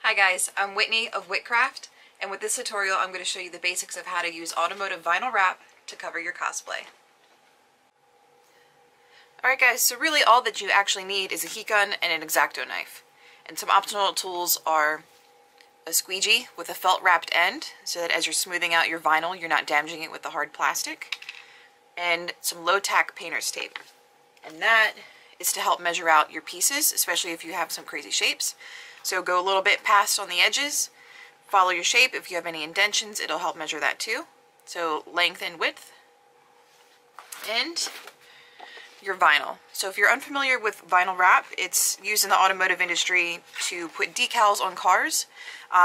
Hi guys, I'm Whitney of Whitcraft, and with this tutorial I'm going to show you the basics of how to use automotive vinyl wrap to cover your cosplay. Alright guys, so really all that you actually need is a heat gun and an X-Acto knife. And some optional tools are a squeegee with a felt wrapped end, so that as you're smoothing out your vinyl you're not damaging it with the hard plastic, and some low-tack painter's tape. And that is to help measure out your pieces, especially if you have some crazy shapes. So go a little bit past on the edges, follow your shape. If you have any indentions, it'll help measure that too. So length and width, and your vinyl. So if you're unfamiliar with vinyl wrap, it's used in the automotive industry to put decals on cars.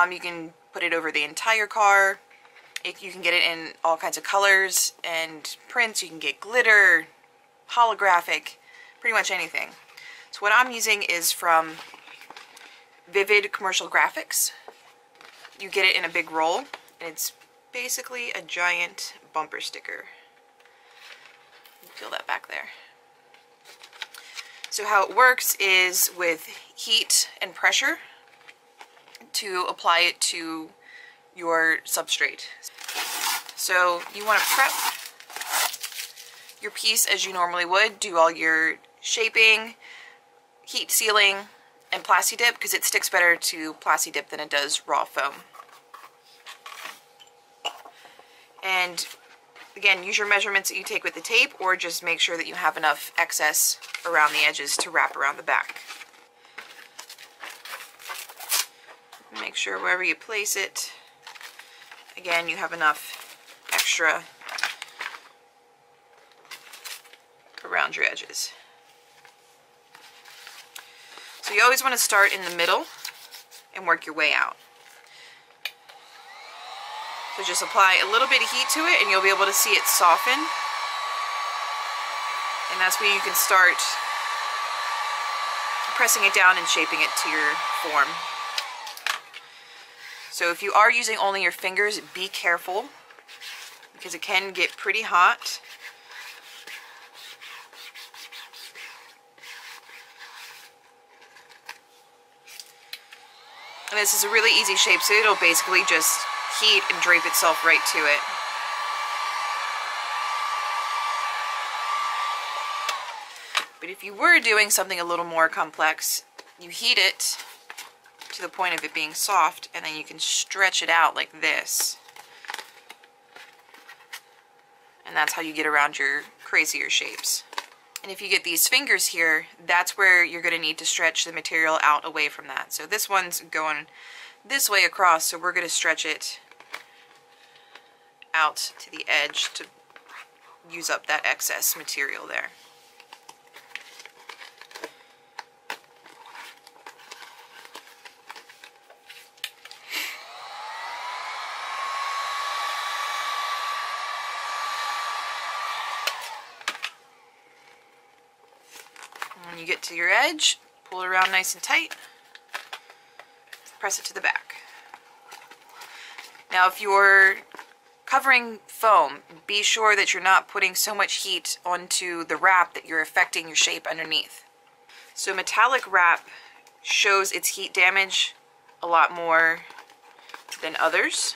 You can put it over the entire car. You can get it in all kinds of colors and prints. You can get glitter, holographic, pretty much anything. So what I'm using is from Vivid Commercial Graphics. You get it in a big roll, and it's basically a giant bumper sticker. Feel that back there. So how it works is with heat and pressure to apply it to your substrate. So you want to prep your piece as you normally would, do all your shaping, heat sealing, and plasti dip, because it sticks better to plasti dip than it does raw foam. And again, use your measurements that you take with the tape, or just make sure that you have enough excess around the edges to wrap around the back. Make sure wherever you place it, again, you have enough extra around your edges. So you always want to start in the middle and work your way out. So just apply a little bit of heat to it and you'll be able to see it soften. And that's where you can start pressing it down and shaping it to your form. So if you are using only your fingers, be careful, because it can get pretty hot. And this is a really easy shape, so it'll basically just heat and drape itself right to it. But if you were doing something a little more complex, you heat it to the point of it being soft, and then you can stretch it out like this. And that's how you get around your crazier shapes. And if you get these fingers here, that's where you're going to need to stretch the material out away from that. So this one's going this way across, so we're going to stretch it out to the edge to use up that excess material there. When you get to your edge, pull it around nice and tight, press it to the back. Now if you're covering foam, be sure that you're not putting so much heat onto the wrap that you're affecting your shape underneath. So metallic wrap shows its heat damage a lot more than others.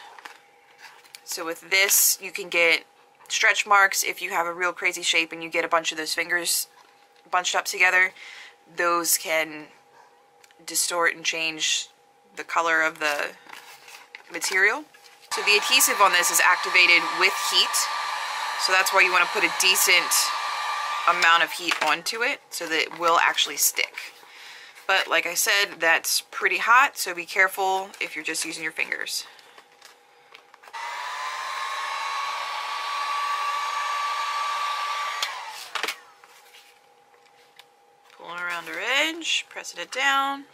So with this you can get stretch marks if you have a real crazy shape and you get a bunch of those fingers bunched up together. Those can distort and change the color of the material. So the adhesive on this is activated with heat, so that's why you want to put a decent amount of heat onto it so that it will actually stick. But like I said, that's pretty hot, so be careful if you're just using your fingers. Pulling around our edge, pressing it down.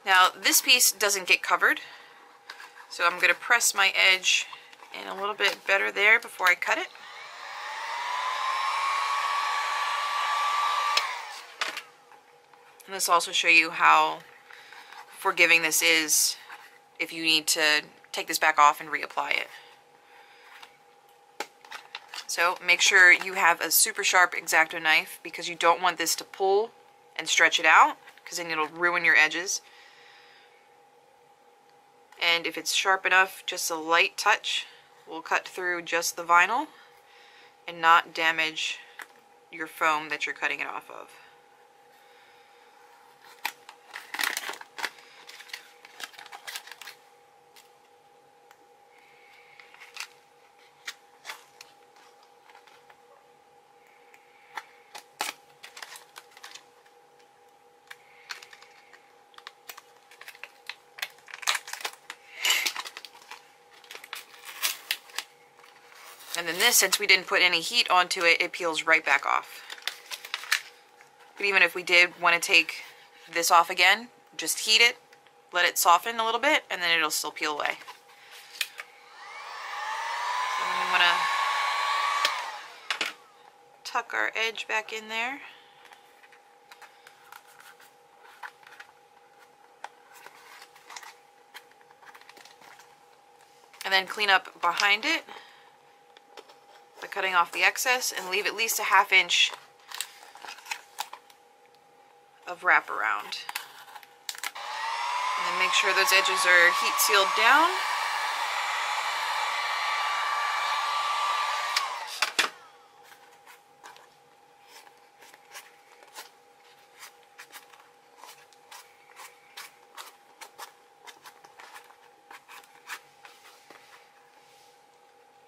Now this piece doesn't get covered, so I'm going to press my edge in a little bit better there before I cut it. And this will also show you how forgiving this is if you need to take this back off and reapply it. So make sure you have a super sharp X-Acto knife, because you don't want this to pull and stretch it out, because then it'll ruin your edges. And if it's sharp enough, just a light touch will cut through just the vinyl and not damage your foam that you're cutting it off of. And then this, since we didn't put any heat onto it, it peels right back off. But even if we did want to take this off again, just heat it, let it soften a little bit, and then it'll still peel away. So then we want to tuck our edge back in there. And then clean up behind it by cutting off the excess and leave at least a 1/2 inch of wraparound. And then make sure those edges are heat sealed down.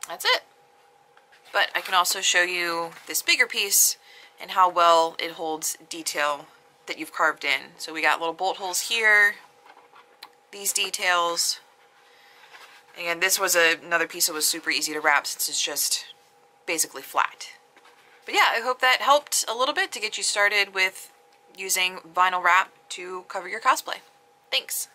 That's it. But I can also show you this bigger piece and how well it holds detail that you've carved in. So we got little bolt holes here, these details. Again, this was another piece that was super easy to wrap since it's just basically flat. But yeah, I hope that helped a little bit to get you started with using vinyl wrap to cover your cosplay. Thanks.